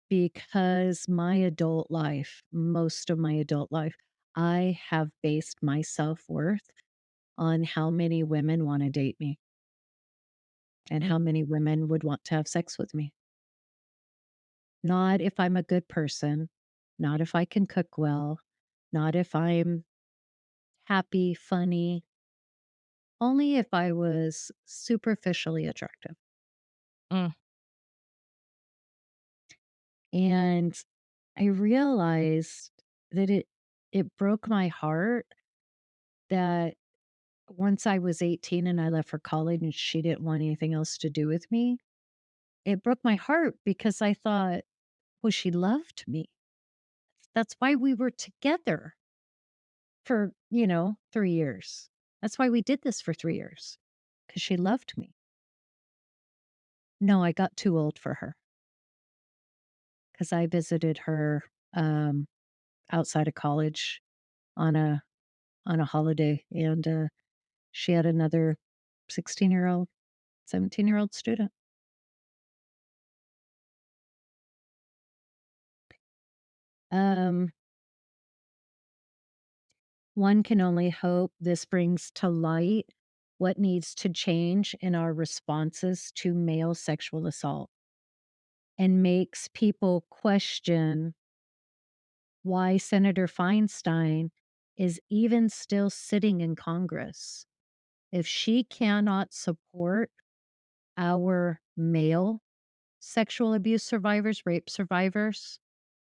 because my adult life, most of my adult life, I have based my self-worth on how many women wanna date me and Mm, how many women would want to have sex with me. Not if I'm a good person, not if I can cook well, not if I'm happy, funny, only if I was superficially attractive. mm, And I realized that it broke my heart that once I was 18 and I left for college and she didn't want anything else to do with me, it broke my heart because I thought, well, she loved me. That's why we were together for, 3 years. That's why we did this for 3 years, because she loved me. No, I got too old for her because I visited her, um, outside of college on a holiday, and, she had another 16-year-old, 17-year-old student. Um, One can only hope this brings to light what needs to change in our responses to male sexual assault and makes people question why Senator Feinstein is even still sitting in Congress. If she cannot support our male sexual abuse survivors, rape survivors,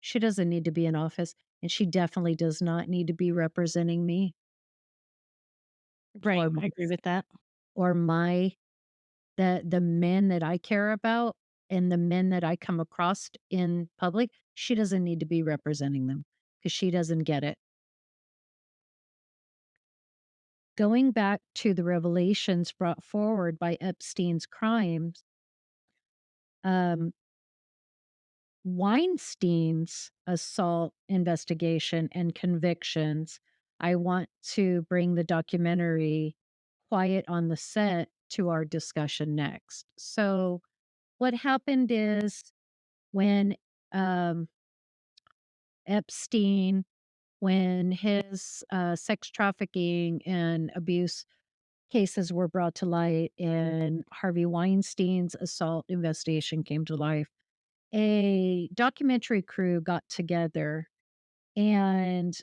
she doesn't need to be in office, and she definitely does not need to be representing me right, or my I agree with that. or my the men that I care about and the men that I come across in public. She doesn't need to be representing them because she doesn't get it. Going back to the revelations brought forward by Epstein's crimes, um, Weinstein's assault investigation and convictions, I want to bring the documentary Quiet on the Set to our discussion next. So, what happened is when um, Epstein, when his sex trafficking and abuse cases were brought to light and Harvey Weinstein's assault investigation came to life, a documentary crew got together and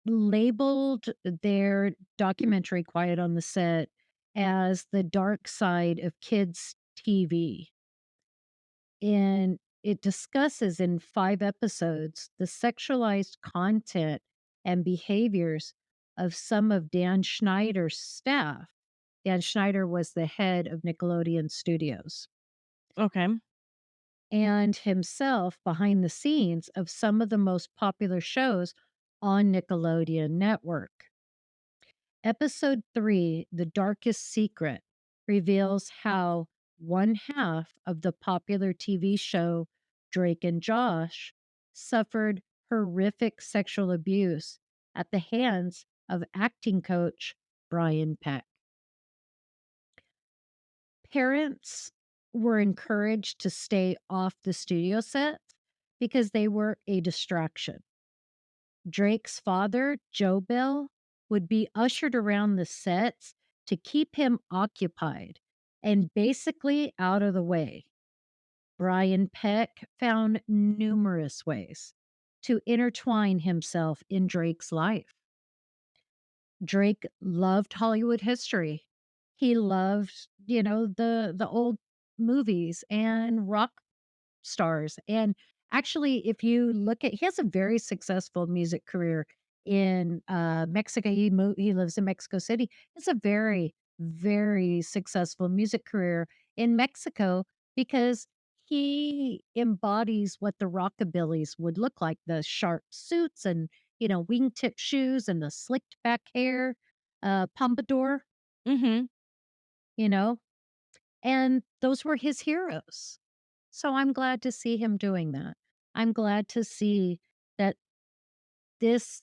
labeled their documentary Quiet on the Set as the dark side of kids' TV. And it discusses in 5 episodes the sexualized content and behaviors of some of Dan Schneider's staff. Dan Schneider was the head of Nickelodeon Studios, Okay. and himself behind the scenes of some of the most popular shows on Nickelodeon Network. Episode 3, The Darkest Secret, reveals how one half of the popular TV show Drake and Josh suffered horrific sexual abuse at the hands of acting coach Brian Peck. Parents were encouraged to stay off the studio sets because they were a distraction. Drake's father, Joe Bell, would be ushered around the sets to keep him occupied and basically out of the way. Brian Peck found numerous ways to intertwine himself in Drake's life. Drake loved Hollywood history. He loved, the old movies and rock stars. And actually, if you look at, he has a very successful music career in Mexico. He lives in Mexico City. It's a very, very successful music career in Mexico because he embodies what the rockabillys would look like, the sharp suits and, wingtip shoes and the slicked back hair, pompadour, Mhm. you know, and those were his heroes. So I'm glad to see him doing that. I'm glad to see that this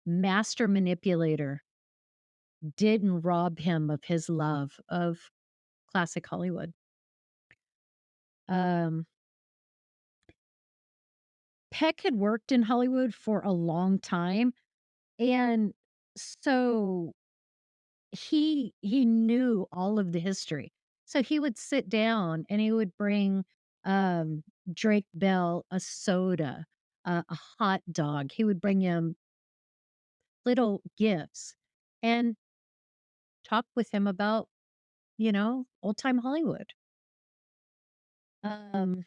master manipulator didn't rob him of his love of classic Hollywood. Um, Peck had worked in Hollywood for a long time, and so he knew all of the history. So he would sit down and he would bring, um, Drake Bell a soda, a hot dog. He would bring him little gifts and talk with him about, old time Hollywood. Um,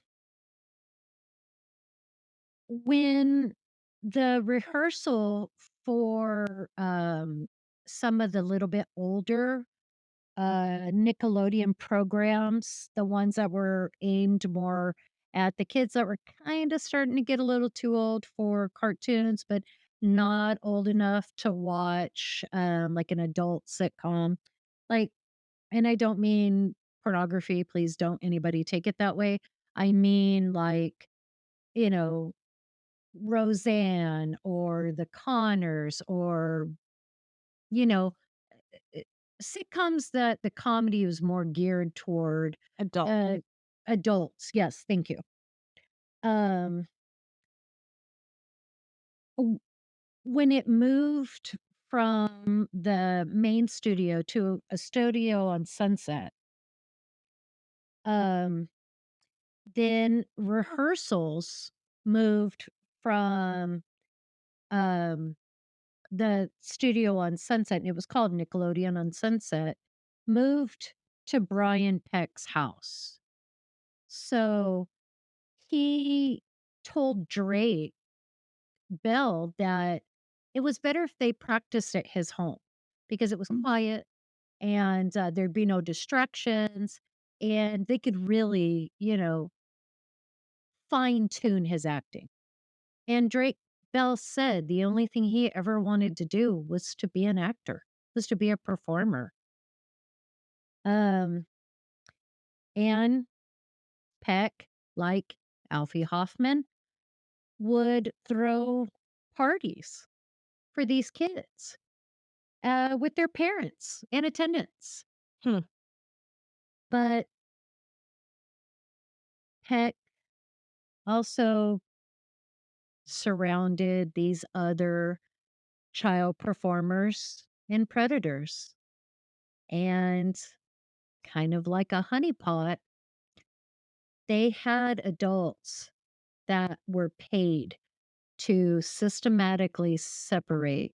when the rehearsal for, some of the little bit older Nickelodeon programs, the ones that were aimed more at the kids that were kind of starting to get a little too old for cartoons, but not old enough to watch like an adult sitcom. Like, and I don't mean pornography, please don't anybody take it that way. I mean like, you know, Roseanne or The Conners or, you know, eh, sitcoms that the comedy was more geared toward, Adult. uh, adults. Yes, thank you. Um, w when it moved from the main studio to a studio on Sunset, um, then rehearsals moved from, um, the studio on Sunset, and it was called Nickelodeon on Sunset, moved to Brian Peck's house. So he told Drake Bell that it was better if they practiced at his home because it was quiet and there'd be no distractions and they could really, fine tune his acting. And Drake Bell said the only thing he ever wanted to do was to be an actor, was to be a performer. Um, and Peck, like Alfie Hoffman, would throw parties for these kids, with their parents in attendance. Hmm. But Peck also surrounded these other child performers and predators. And kind of like a honeypot, they had adults that were paid to systematically separate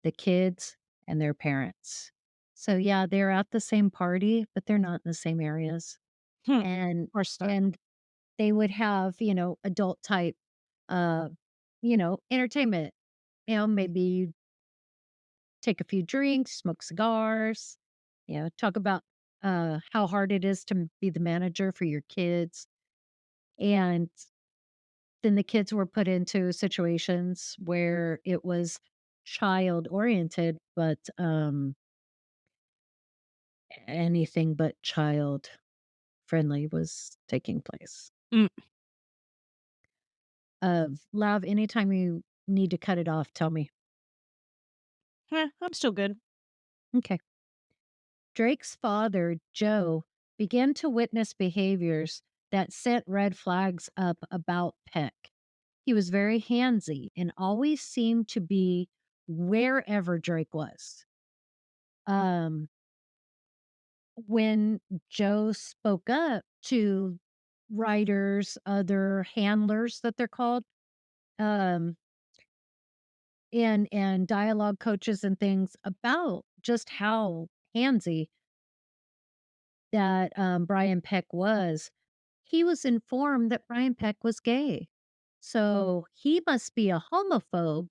the kids and their parents. So yeah, they're at the same party, but they're not in the same areas. Hmm. And Course not. and they would have, adult type, uh, entertainment. Maybe take a few drinks, smoke cigars, talk about how hard it is to be the manager for your kids. And then the kids were put into situations where it was child oriented, but anything but child friendly was taking place. Mm. Lav, anytime you need to cut it off, tell me. I'm still good. Okay. Drake's father, Joe, began to witness behaviors that sent red flags up about Peck. He was very handsy and always seemed to be wherever Drake was. Um, when Joe spoke up to writers, other handlers that they're called, um, and dialogue coaches and things about just how handsy that, Brian Peck he was informed that Brian Peck was gay. So, he must be a homophobe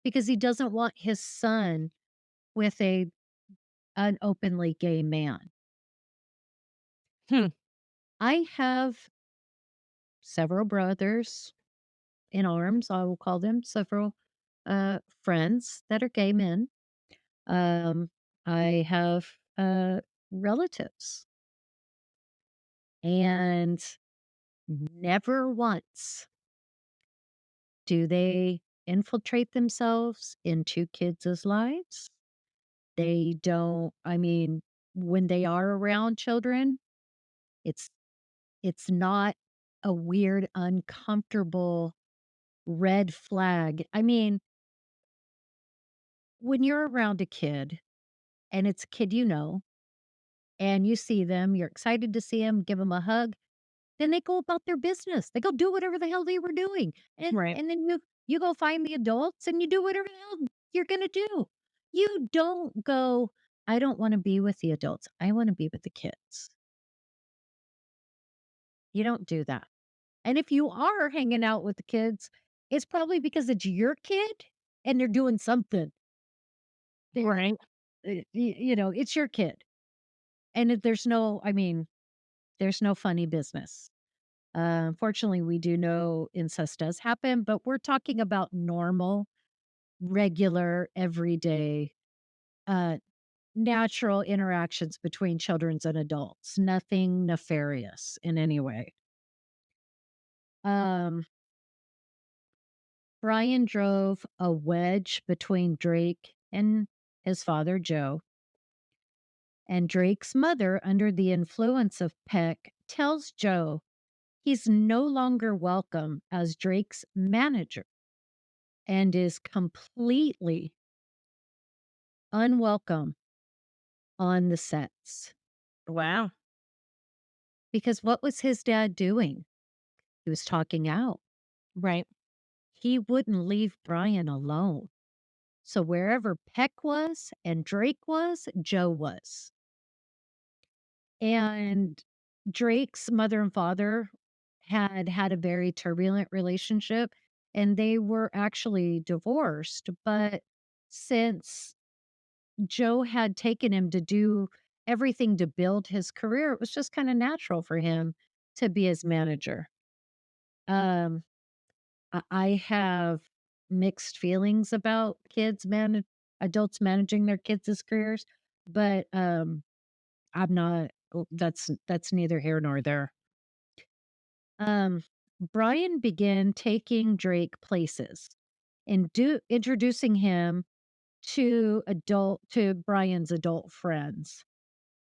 because he doesn't want his son with an openly gay man. Hmm. I have several brothers in arms, I will call them, several, friends that are gay men. Um, I have, relatives, and never once do they infiltrate themselves into kids' lives. They don't I mean, when they are around children, it's it's not a weird, uncomfortable red flag. I mean, when you're around a kid, and it's a kid you know, and you see them, you're excited to see them, give them a hug, then they go about their business. They go do whatever the hell they were doing, Right. and then you go find the adults and you do whatever the hell you're gonna do. You don't go, "I don't wanna be with the adults. I wanna be with the kids." You don't do that. And if you are hanging out with the kids, it's probably because it's your kid and they're doing something. They Right. you know, it's your kid. And there's no I mean, there's no funny business. Unfortunately, we do know incest does happen, but we're talking about normal, regular, everyday, uh, natural interactions between children and adults, nothing nefarious in any way. Um, Brian drove a wedge between Drake and his father, Joe, and Drake's mother, under the influence of Peck, tells Joe he's no longer welcome as Drake's manager and is completely unwelcome on the sets. Wow. Because what was his dad doing? He was talking out. Right. He wouldn't leave Brian alone. So wherever Peck was and Drake was, Joe was. And Drake's mother and father had had a very turbulent relationship and they were actually divorced. But since Joe had taken him to do everything to build his career, it was just kind of natural for him to be his manager. Um, I have mixed feelings about adults managing their kids' careers, but I'm not. That's neither here nor there. Um, Brian began taking Drake places and introducing him to Brian's adult friends.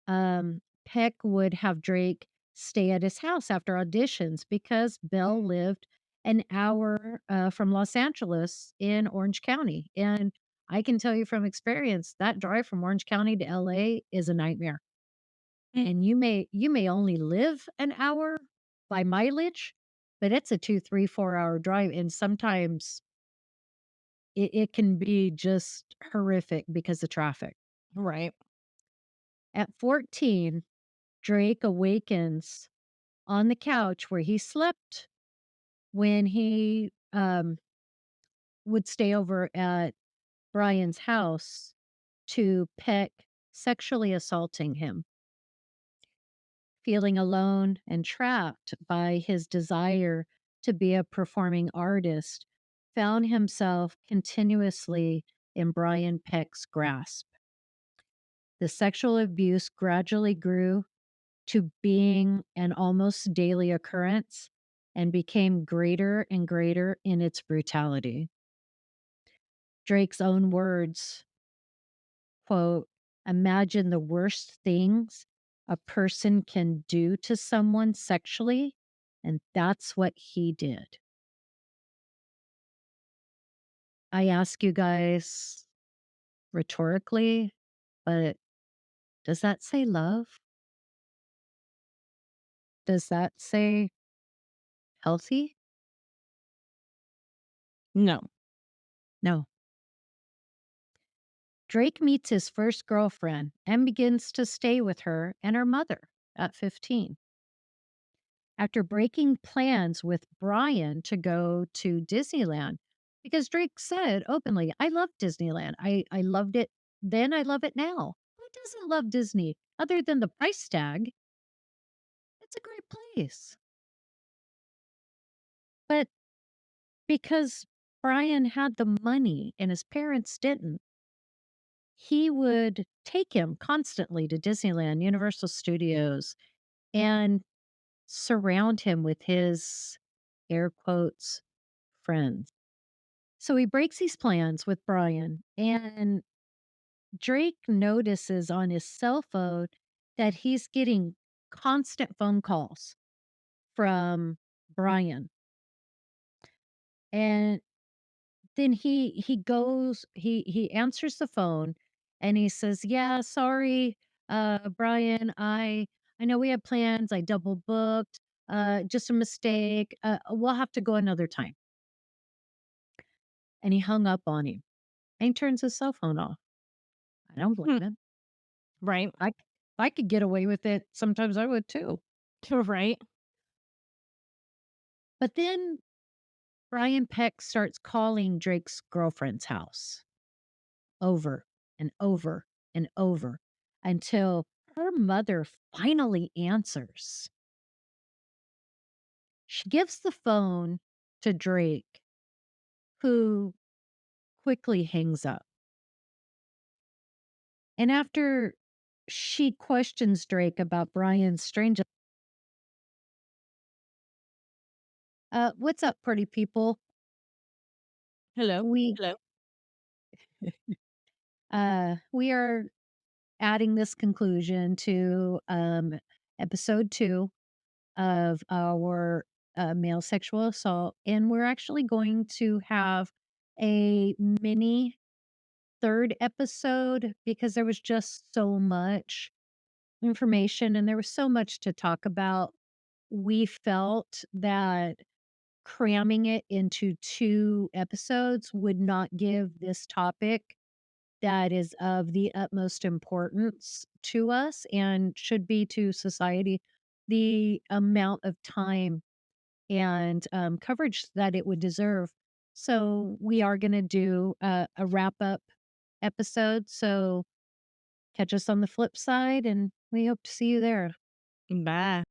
Peck would have Drake stay at his house after auditions because Bell lived an hour, from Los Angeles in Orange County, and I can tell you from experience, that drive from Orange County to LA is a nightmare, and you may only live an hour by mileage, but it's a 2, 3, 4-hour drive, and sometimes it can be just horrific because of traffic. Right. At 14, Drake awakens on the couch where he slept when he, would stay over at Brian's house to Peck sexually assaulting him. Feeling alone and trapped by his desire to be a performing artist, found himself continuously in Brian Peck's grasp. The sexual abuse gradually grew to being an almost daily occurrence, and became greater and greater in its brutality. Drake's own words, quote, "Imagine the worst things a person can do to someone sexually, and that's what he did." I ask you guys rhetorically, but does that say love? Does that say healthy? No. No. Drake meets his first girlfriend and begins to stay with her and her mother at 15. After breaking plans with Brian to go to Disneyland, because Drake said openly, I love Disneyland. I loved it then, I love it now. Who doesn't love Disney other than the price tag? It's a great place. But because Brian had the money and his parents didn't, he would take him constantly to Disneyland, Universal Studios, and surround him with his air quotes friends. So he breaks these plans with Brian, and Drake notices on his cell phone that he's getting constant phone calls from Brian. And then he answers the phone and he says, "Yeah, sorry, Brian, I know we had plans. I double booked. Just a mistake. We'll have to go another time." And he hung up on him and he turns his cell phone off. I don't blame Hmm. him. Right. If I could get away with it, sometimes I would too. Right. But then Brian Peck starts calling Drake's girlfriend's house over and over and over until her mother finally answers. She gives the phone to Drake, who quickly hangs up. And after she questions Drake about Brian's strange, what's up, pretty people? Hello. We we are adding this conclusion to episode 2 of our male sexual assault. And we're actually going to have a mini third episode because there was just so much information and there was so much to talk about. We felt that cramming it into 2 episodes would not give this topic that is of the utmost importance to us and should be to society the amount of time and coverage that it would deserve. So we are going to do a wrap up episode. So catch us on the flip side, and we hope to see you there. Bye.